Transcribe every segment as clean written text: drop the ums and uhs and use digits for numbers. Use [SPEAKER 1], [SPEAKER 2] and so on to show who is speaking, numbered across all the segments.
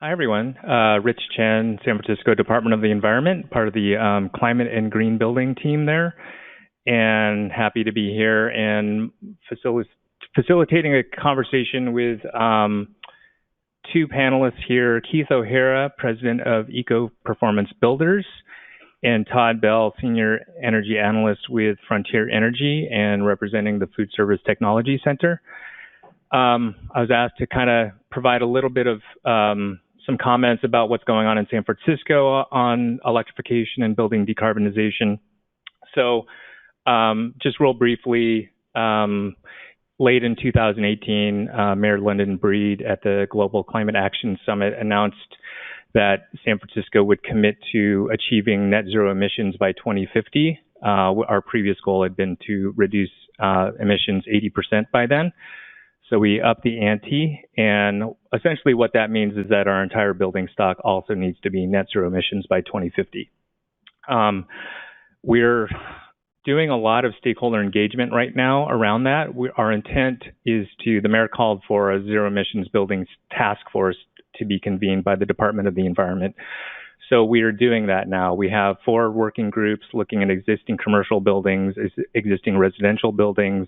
[SPEAKER 1] Hi, everyone. Rich Chen, San Francisco Department of the Environment, part of the Climate and Green Building team there, and happy to be here and facilitating a conversation with two panelists here, Keith O'Hara, President of Eco Performance Builders, and Todd Bell, Senior Energy Analyst with Frontier Energy and representing the Food Service Technology Center. I was asked to kind of provide a little bit of some comments about what's going on in San Francisco on electrification and building decarbonization. So just real briefly, late in 2018, Mayor London Breed at the Global Climate Action Summit announced that San Francisco would commit to achieving net zero emissions by 2050. Our previous goal had been to reduce emissions 80% by then. So we upped the ante, and essentially what that means is that our entire building stock also needs to be net zero emissions by 2050. We're doing a lot of stakeholder engagement right now around that. Our intent is the mayor called for a zero emissions buildings task force to be convened by the Department of the Environment. So we are doing that now. We have 4 working groups looking at existing commercial buildings, existing residential buildings,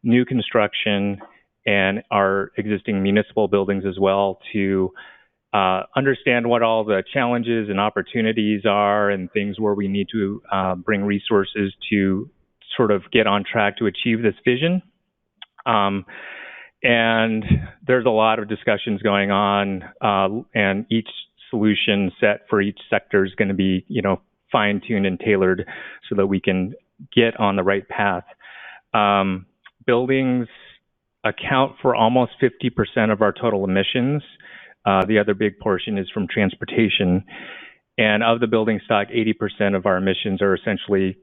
[SPEAKER 1] new construction, and our existing municipal buildings as well to understand what all the challenges and opportunities are and things where we need to bring resources to sort of get on track to achieve this vision. And there's a lot of discussions going on, and each solution set for each sector is going to be, fine-tuned and tailored so that we can get on the right path. Buildings account for almost 50% of our total emissions. The other big portion is from transportation. And of the building stock, 80% of our emissions are essentially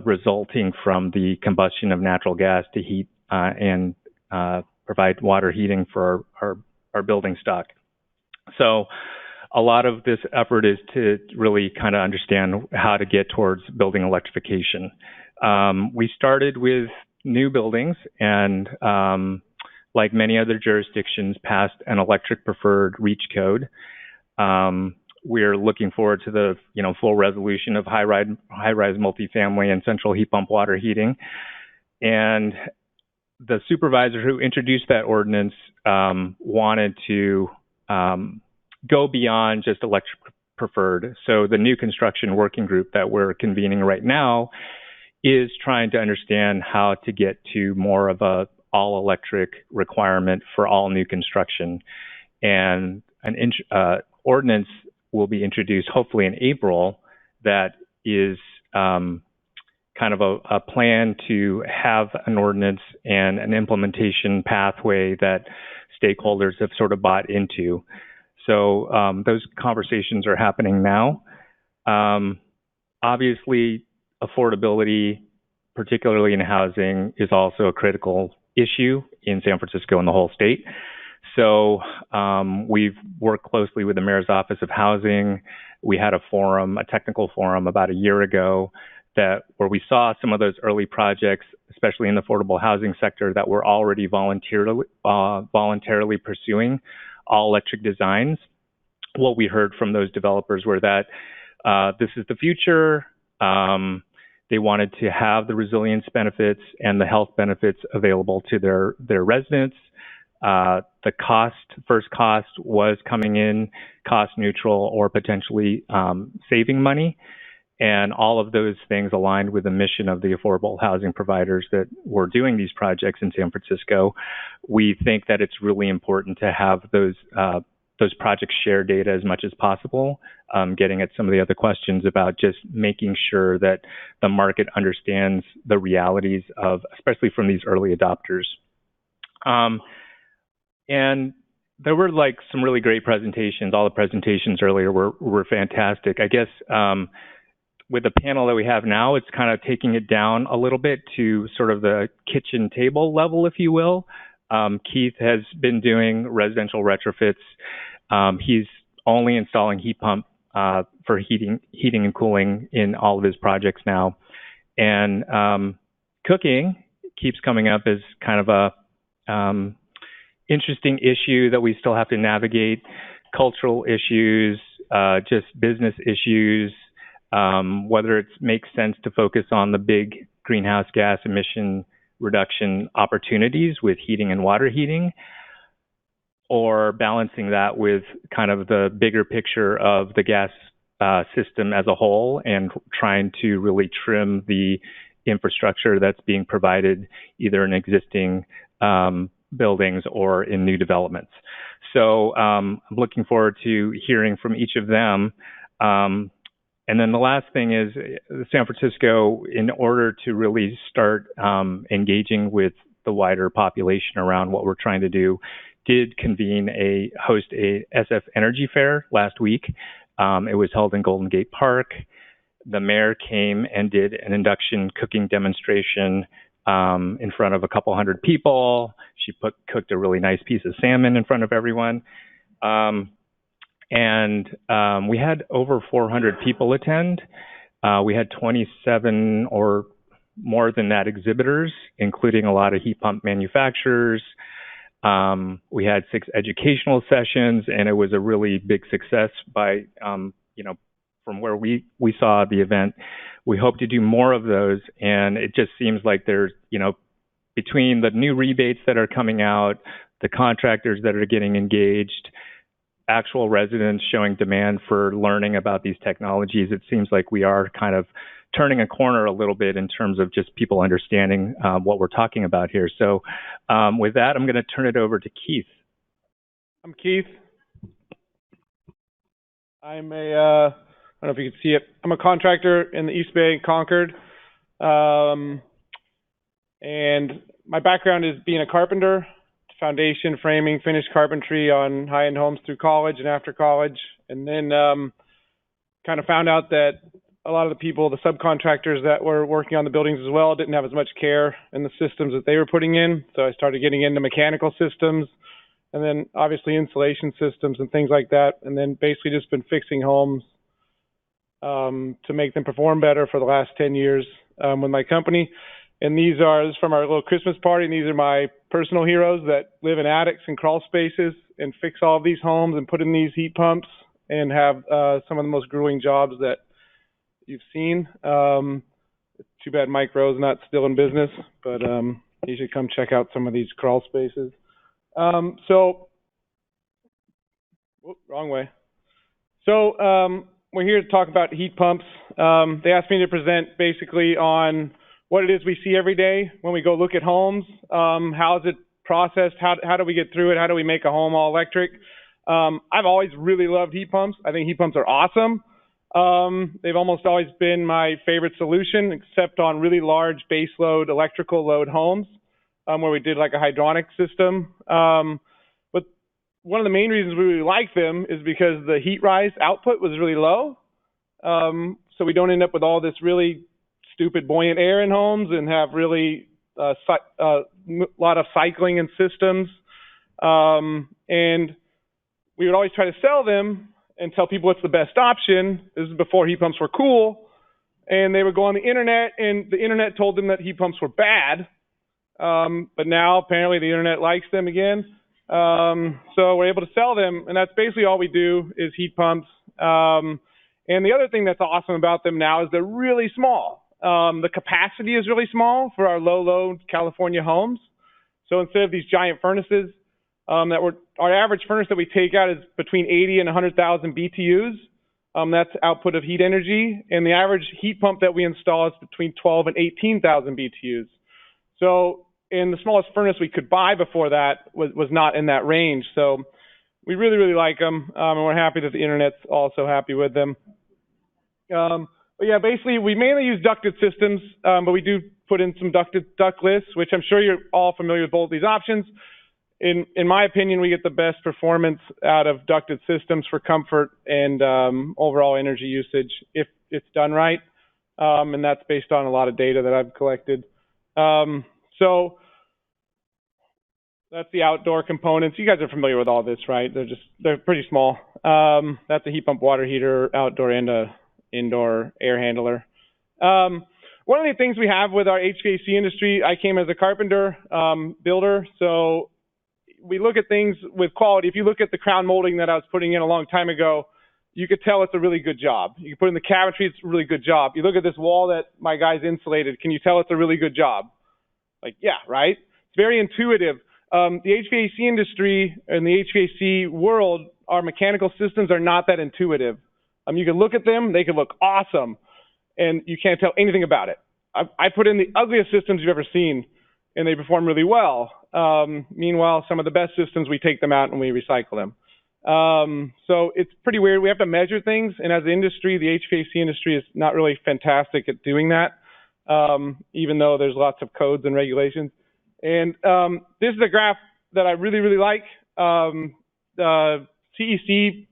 [SPEAKER 1] resulting from the combustion of natural gas to heat and provide water heating for our building stock. So a lot of this effort is to really kind of understand how to get towards building electrification. We started with new buildings and like many other jurisdictions passed an electric preferred REACH code. We're looking forward to the full resolution of high-rise multifamily and central heat pump water heating. And the supervisor who introduced that ordinance wanted to go beyond just electric preferred. So the new construction working group that we're convening right now is trying to understand how to get to more of a all-electric requirement for all new construction. And an ordinance will be introduced hopefully in April that is kind of a plan to have an ordinance and an implementation pathway that stakeholders have sort of bought into. So those conversations are happening now. Obviously, affordability, particularly in housing, is also a critical issue in San Francisco and the whole state. So we've worked closely with the Mayor's Office of Housing. We had a technical forum about a year ago where we saw some of those early projects, especially in the affordable housing sector, that were already voluntarily pursuing all electric designs. What we heard from those developers were that this is the future. They wanted to have the resilience benefits and the health benefits available to their residents. The first cost was coming in cost neutral or potentially saving money. And all of those things aligned with the mission of the affordable housing providers that were doing these projects in San Francisco. We think that it's really important to have those projects share data as much as possible, getting at some of the other questions about just making sure that the market understands the realities of, especially from these early adopters. And there were some really great presentations. All the presentations earlier were fantastic. I guess with the panel that we have now, it's kind of taking it down a little bit to sort of the kitchen table level, if you will. Keith has been doing residential retrofits. He's only installing heat pump for heating and cooling in all of his projects now. And cooking keeps coming up as kind of a interesting issue that we still have to navigate. cultural issues, just business issues, whether it makes sense to focus on the big greenhouse gas emission reduction opportunities with heating and water heating, or balancing that with kind of the bigger picture of the gas system as a whole and trying to really trim the infrastructure that's being provided either in existing buildings or in new developments. So I'm looking forward to hearing from each of them. And then the last thing is San Francisco, in order to really start engaging with the wider population around what we're trying to do, did host a SF Energy Fair last week. It was held in Golden Gate Park. The mayor came and did an induction cooking demonstration in front of a couple hundred people. She cooked a really nice piece of salmon in front of everyone. And we had over 400 people attend. We had 27 or more than that exhibitors, including a lot of heat pump manufacturers. We had 6 educational sessions, and it was a really big success by, from where we saw the event. We hope to do more of those, and it just seems like there's, between the new rebates that are coming out, the contractors that are getting engaged, actual residents showing demand for learning about these technologies, it seems like we are kind of turning a corner a little bit in terms of just people understanding what we're talking about here. So with that, I'm going to turn it over to Keith.
[SPEAKER 2] I'm Keith. I'm I don't know if you can see it. I'm a contractor in the East Bay, Concord. And my background is being a carpenter, foundation, framing, finished carpentry on high-end homes through college and after college. And then kind of found out that a lot of the people, the subcontractors that were working on the buildings as well, didn't have as much care in the systems that they were putting in. So I started getting into mechanical systems and then obviously insulation systems and things like that. And then basically just been fixing homes to make them perform better for the last 10 years with my company. And this is from our little Christmas party. And these are my personal heroes that live in attics and crawl spaces and fix all of these homes and put in these heat pumps and have some of the most grueling jobs that you've seen. It's too bad Mike Rowe's not still in business, but you should come check out some of these crawl spaces. Wrong way. So we're here to talk about heat pumps. They asked me to present basically on what it is we see every day when we go look at homes. How is it processed? How do we get through it? How do we make a home all electric? I've always really loved heat pumps. I think heat pumps are awesome. They've almost always been my favorite solution, except on really large base load, electrical load homes, where we did like a hydronic system. But one of the main reasons we really like them is because the heat rise output was really low. So we don't end up with all this really stupid buoyant air in homes and have really a lot of cycling in systems. And we would always try to sell them and tell people what's the best option. This is before heat pumps were cool. And they would go on the internet, and the internet told them that heat pumps were bad. But now apparently the internet likes them again. So we're able to sell them, and that's basically all we do is heat pumps. And the other thing that's awesome about them now is they're really small. The capacity is really small for our low load California homes. So instead of these giant furnaces, our average furnace that we take out is between 80 and 100,000 BTUs. That's output of heat energy. And the average heat pump that we install is between 12 and 18,000 BTUs. So, and the smallest furnace we could buy before that was not in that range. So we really, really like them. And we're happy that the internet's also happy with them. But yeah, basically we mainly use ducted systems, but we do put in some ductless, which I'm sure you're all familiar with both these options. In my opinion, we get the best performance out of ducted systems for comfort and overall energy usage if it's done right. And that's based on a lot of data that I've collected. So that's the outdoor components. You guys are familiar with all this, right? They're pretty small. That's a heat pump water heater, outdoor and a indoor air handler. One of the things we have with our HVAC industry, I came as a carpenter, builder. So we look at things with quality. If you look at the crown molding that I was putting in a long time ago, you could tell it's a really good job. You can put in the cabinetry, it's a really good job. You look at this wall that my guys insulated, can you tell it's a really good job? Like, yeah, right? It's very intuitive. The HVAC industry and the HVAC world, our mechanical systems are not that intuitive. You can look at them, they can look awesome, and you can't tell anything about it. I put in the ugliest systems you've ever seen, and they perform really well. Meanwhile, some of the best systems, we take them out and we recycle them. So it's pretty weird. We have to measure things, and as an industry, the HVAC industry is not really fantastic at doing that, even though there's lots of codes and regulations. And this is a graph that I really, really like. CEC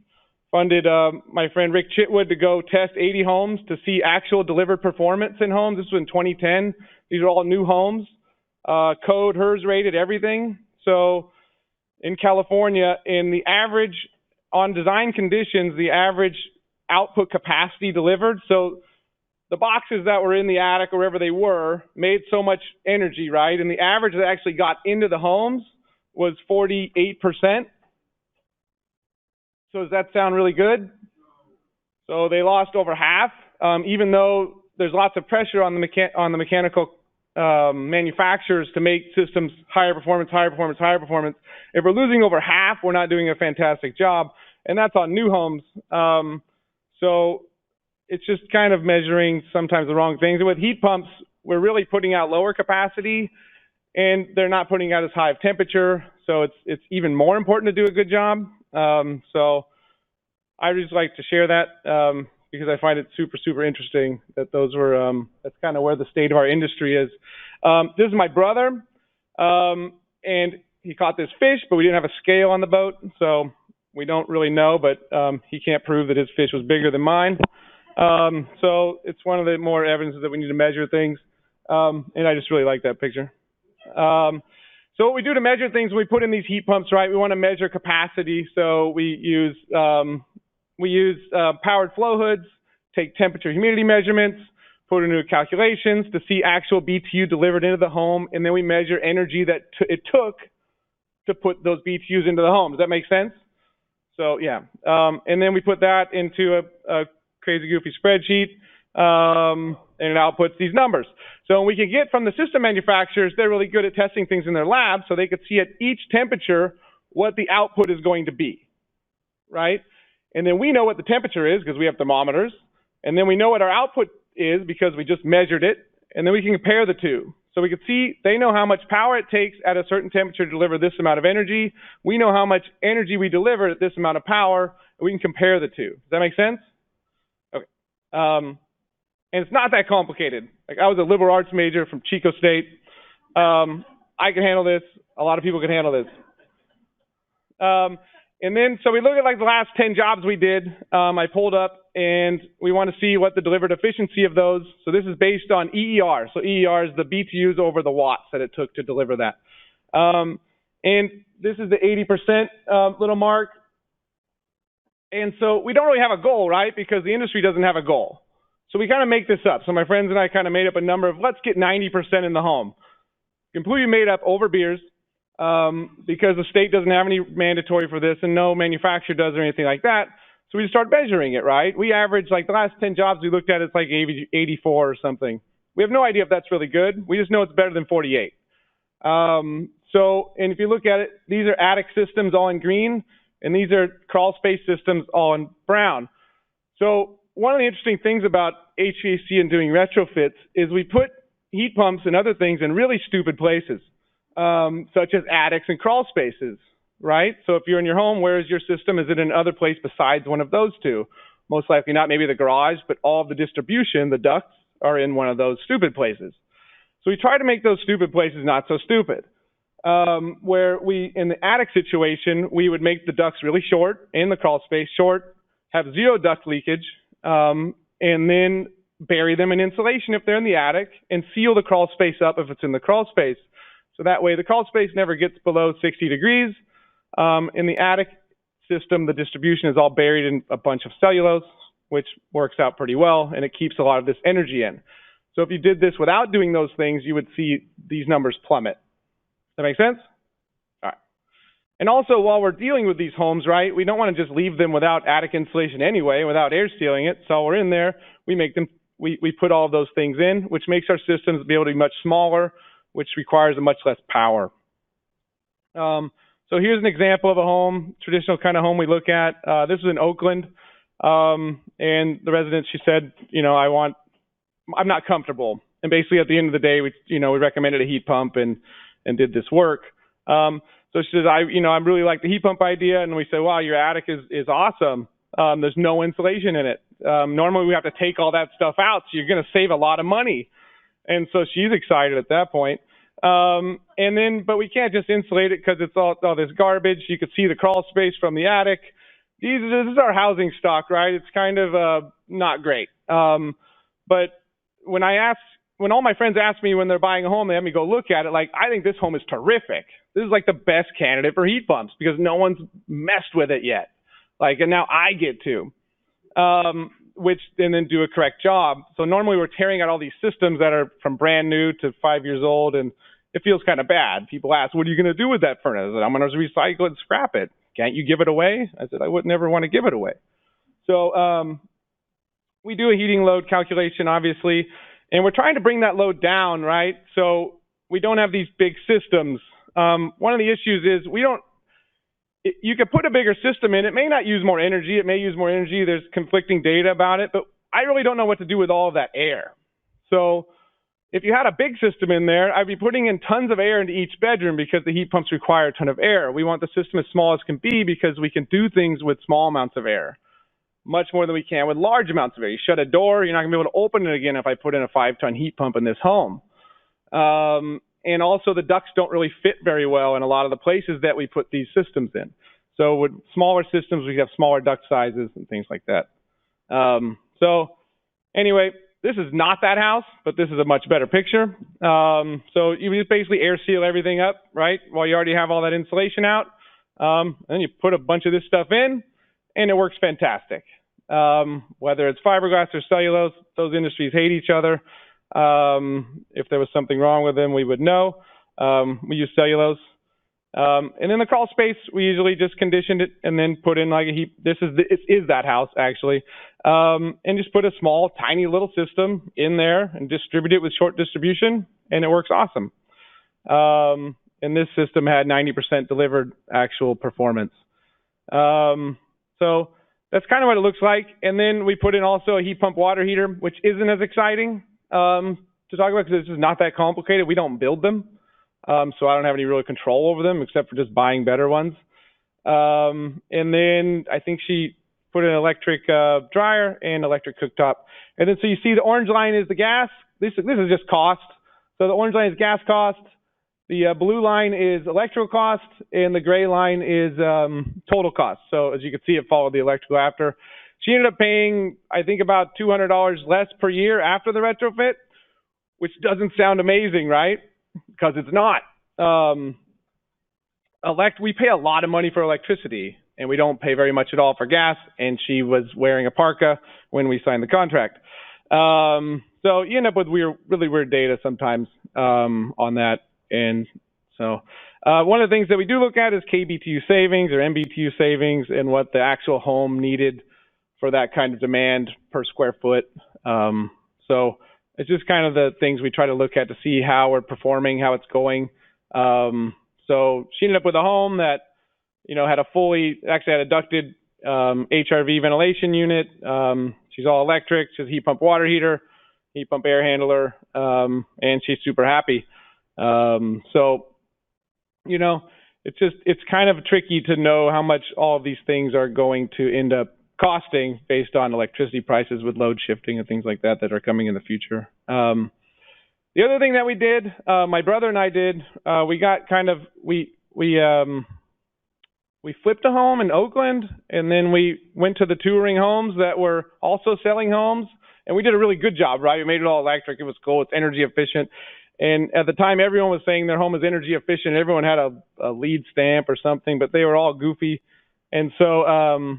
[SPEAKER 2] funded my friend Rick Chitwood to go test 80 homes to see actual delivered performance in homes. This was in 2010. These are all new homes. Code, HERS rated, everything. So in California, in the average, on design conditions, the average output capacity delivered, so the boxes that were in the attic or wherever they were made so much energy, right? And the average that actually got into the homes was 48%. So does that sound really good? So they lost over half, even though there's lots of pressure on the mechanical manufacturers to make systems higher performance, higher performance, higher performance. If we're losing over half, we're not doing a fantastic job, and that's on new homes. So it's just kind of measuring sometimes the wrong things. And with heat pumps, we're really putting out lower capacity, and they're not putting out as high of temperature, so it's even more important to do a good job. So I just like to share that because I find it super, super interesting that those were, that's kind of where the state of our industry is. This is my brother, and he caught this fish, but we didn't have a scale on the boat, so we don't really know, but he can't prove that his fish was bigger than mine. So it's one of the more evidences that we need to measure things, and I just really like that picture. So what we do to measure things, when we put in these heat pumps, right, we want to measure capacity. So we use powered flow hoods, take temperature humidity measurements, put into calculations to see actual BTU delivered into the home, and then we measure energy that it took to put those BTUs into the home. Does that make sense? So yeah, and then we put that into a crazy goofy spreadsheet, and it outputs these numbers. So we can get from the system manufacturers, they're really good at testing things in their lab, so they could see at each temperature what the output is going to be, right? And then we know what the temperature is because we have thermometers, and then we know what our output is because we just measured it, and then we can compare the two. So we can see they know how much power it takes at a certain temperature to deliver this amount of energy. We know how much energy we deliver at this amount of power, and we can compare the two. Does that make sense? Okay. And it's not that complicated. Like, I was a liberal arts major from Chico State. I can handle this. A lot of people can handle this. And then, so we look at like the last 10 jobs we did. I pulled up, and we want to see what the delivered efficiency of those. So this is based on EER. So EER is the BTUs over the watts that it took to deliver that. And this is the 80% little mark. And so we don't really have a goal, right? Because the industry doesn't have a goal. So we kind of make this up. So my friends and I kind of made up a number of, let's get 90% in the home. Completely made up over beers, because the state doesn't have any mandatory for this, and no manufacturer does or anything like that. So we just start measuring it, right? We average, like the last 10 jobs we looked at, it's like 84 or something. We have no idea if that's really good. We just know it's better than 48. So, and if you look at it, these are attic systems all in green, and these are Crawlspace systems all in brown. So one of the interesting things about HVAC and doing retrofits is we put heat pumps and other things in really stupid places, such as attics and crawl spaces, right? So if you're in your home, where is your system? Is it in another place besides one of those two? Most likely not, maybe the garage, but all of the distribution, the ducts, are in one of those stupid places. So we try to make those stupid places not so stupid. Where we, in the attic situation, we would make the ducts really short and the crawl space short, have zero duct leakage, and then bury them in insulation if they're in the attic, and seal the crawl space up if it's in the crawl space. So that way the crawl space never gets below 60 degrees. In the attic system, the distribution is all buried in a bunch of cellulose, which works out pretty well, and it keeps a lot of this energy in. So if you did this without doing those things, you would see these numbers plummet. Does that make sense? All right. And also, while we're dealing with these homes, right, we don't want to just leave them without attic insulation anyway, without air sealing it. So we're in there, we put all of those things in, which makes our systems be able to be much smaller, which requires a much less power. So here's an example of a home, traditional kind of home we look at. This is in Oakland, and the resident, she said, I'm not comfortable. And basically, at the end of the day, we recommended a heat pump and did this work. So she says, I really like the heat pump idea. And we said, wow, your attic is awesome. There's no insulation in it. Normally we have to take all that stuff out, so you're going to save a lot of money. And so she's excited at that point. But we can't just insulate it because it's all this garbage. You could see the crawl space from the attic. This is our housing stock, right? It's kind of not great. But when all my friends ask me when they're buying a home, they have me go look at it, like, I think this home is terrific. This is like the best candidate for heat pumps because no one's messed with it yet. And now I get to, and then do a correct job. So normally we're tearing out all these systems that are from brand new to 5 years old, and it feels kind of bad. People ask, what are you going to do with that furnace? I said, I'm going to recycle it and scrap it. Can't you give it away? I said, I would never want to give it away. So we do a heating load calculation, obviously, and we're trying to bring that load down, right? So we don't have these big systems. One of the issues is you could put a bigger system in. It may not use more energy. It may use more energy. There's conflicting data about it, but I really don't know what to do with all of that air. So if you had a big system in there, I'd be putting in tons of air into each bedroom because the heat pumps require a ton of air. We want the system as small as can be because we can do things with small amounts of air, much more than we can with large amounts of air. You shut a door, you're not going to be able to open it again if I put in a 5-ton heat pump in this home. And also the ducts don't really fit very well in a lot of the places that we put these systems in. So with smaller systems, we have smaller duct sizes and things like that. So anyway, this is not that house, but this is a much better picture. So you just basically air seal everything up, right? While you already have all that insulation out. Then you put a bunch of this stuff in, and it works fantastic. Whether it's fiberglass or cellulose, those industries hate each other. If there was something wrong with them, we would know. We use cellulose. And in the crawl space, we usually just conditioned it and then put in like a heat. It is that house actually. And just put a small, tiny little system in there and distribute it with short distribution, and it works awesome. And this system had 90% delivered actual performance. So that's kind of what it looks like. And then we put in also a heat pump water heater, which isn't as exciting to talk about because this is not that complicated. We don't build them. So I don't have any real control over them except for just buying better ones. And then I think she put in an electric dryer and electric cooktop. And then so you see the orange line is the gas. This is just cost. So the orange line is gas cost. The blue line is electrical cost, and the gray line is total cost. So as you can see, it followed the electrical after. She ended up paying, I think, about $200 less per year after the retrofit, which doesn't sound amazing, right? Because it's not. We pay a lot of money for electricity, and we don't pay very much at all for gas, and she was wearing a parka when we signed the contract. So you end up with really weird data sometimes on that. And so one of the things that we do look at is KBTU savings or MBTU savings and what the actual home needed for that kind of demand per square foot. So it's just kind of the things we try to look at to see how we're performing, how it's going. So she ended up with a home that, had had a ducted HRV ventilation unit. She's all electric. She's a heat pump water heater, heat pump air handler, and she's super happy. So, it's kind of tricky to know how much all of these things are going to end up costing based on electricity prices with load shifting and things like that are coming in the future. The other thing that we did, my brother and I did, we flipped a home in Oakland, and then we went to the touring homes that were also selling homes, and we did a really good job, right? We made it all electric. It was cool. It's energy efficient. And at the time, everyone was saying their home was energy efficient. Everyone had a lead stamp or something, but they were all goofy. And so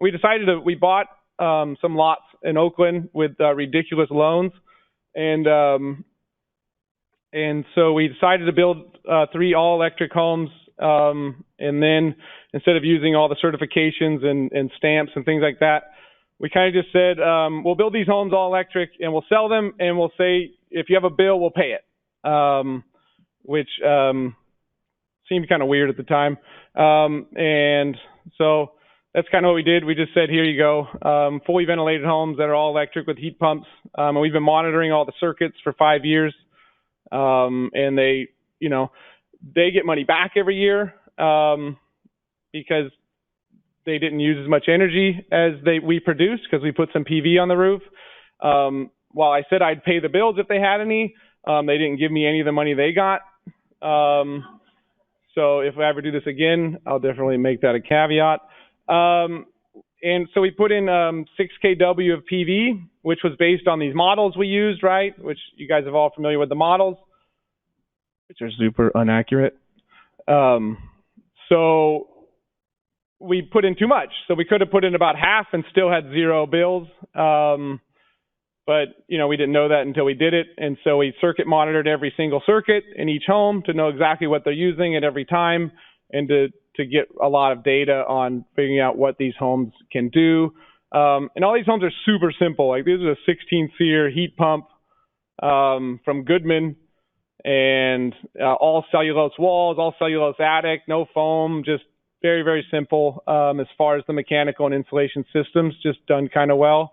[SPEAKER 2] we bought some lots in Oakland with ridiculous loans. And so we decided to build 3 all-electric homes And then instead of using all the certifications and stamps and things like that, we kind of just said, we'll build these homes all electric and we'll sell them and we'll say, if you have a bill, we'll pay it, which seemed kind of weird at the time. And so that's kind of what we did. We just said, here you go, fully ventilated homes that are all electric with heat pumps. And we've been monitoring all the circuits for 5 years. And they, you know, they get money back every year because they didn't use as much energy as we produced because we put some PV on the roof. While I said I'd pay the bills if they had any, they didn't give me any of the money they got. So if I ever do this again, I'll definitely make that a caveat. And so we put in 6 kW of PV, which was based on these models we used, right? Which you guys are all familiar with the models, which are super inaccurate. So we put in too much. So we could have put in about half and still had 0 bills. But, you know, we didn't know that until we did it. And so we circuit monitored every single circuit in each home to know exactly what they're using at every time and to get a lot of data on figuring out what these homes can do. And all these homes are super simple. Like, this is a 16 SEER heat pump from Goodman, and all cellulose walls, all cellulose attic, no foam, just very, very simple as far as the mechanical and insulation systems, just done kind of well.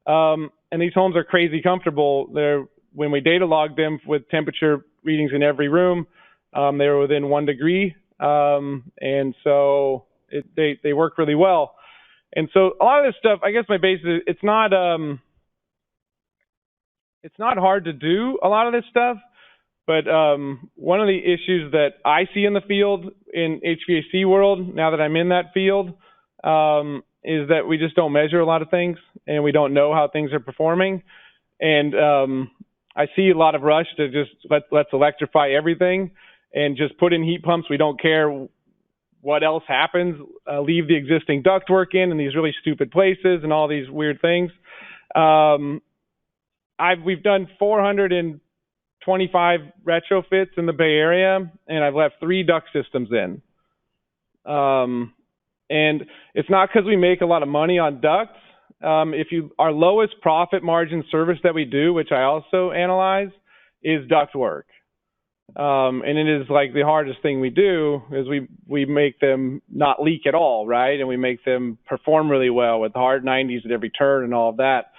[SPEAKER 2] And these homes are crazy comfortable. When we data logged them with temperature readings in every room, they were within 1 degree. And so they work really well. And so a lot of this stuff, I guess my base is, it's not hard to do a lot of this stuff, but one of the issues that I see in the field in HVAC world, now that I'm in that field, is that we just don't measure a lot of things and we don't know how things are performing. And I see a lot of rush to just let's electrify everything and just put in heat pumps. We don't care what else happens, leave the existing ductwork in these really stupid places and all these weird things. We've done 425 retrofits in the Bay Area, and I've left 3 duct systems in. And it's not because we make a lot of money on ducts. Our lowest profit margin service that we do, which I also analyze, is duct work. And it is like the hardest thing we do is we make them not leak at all, right? And we make them perform really well with hard 90s at every turn and all of that.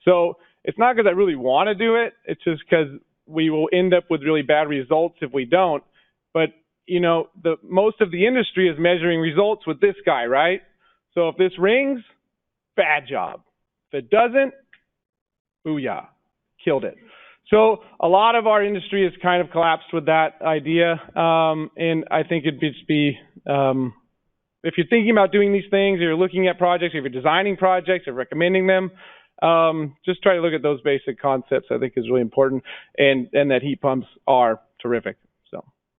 [SPEAKER 2] So it's not because I really want to do it. It's just because we will end up with really bad results if we don't. But, you know, most of the industry is measuring results with this guy, right? So if this rings, bad job. If it doesn't, booyah, killed it. So a lot of our industry has kind of collapsed with that idea. And I think it'd just be, if you're thinking about doing these things, or you're looking at projects, if you're designing projects or recommending them, just try to look at those basic concepts. I think is really important, and that heat pumps are terrific.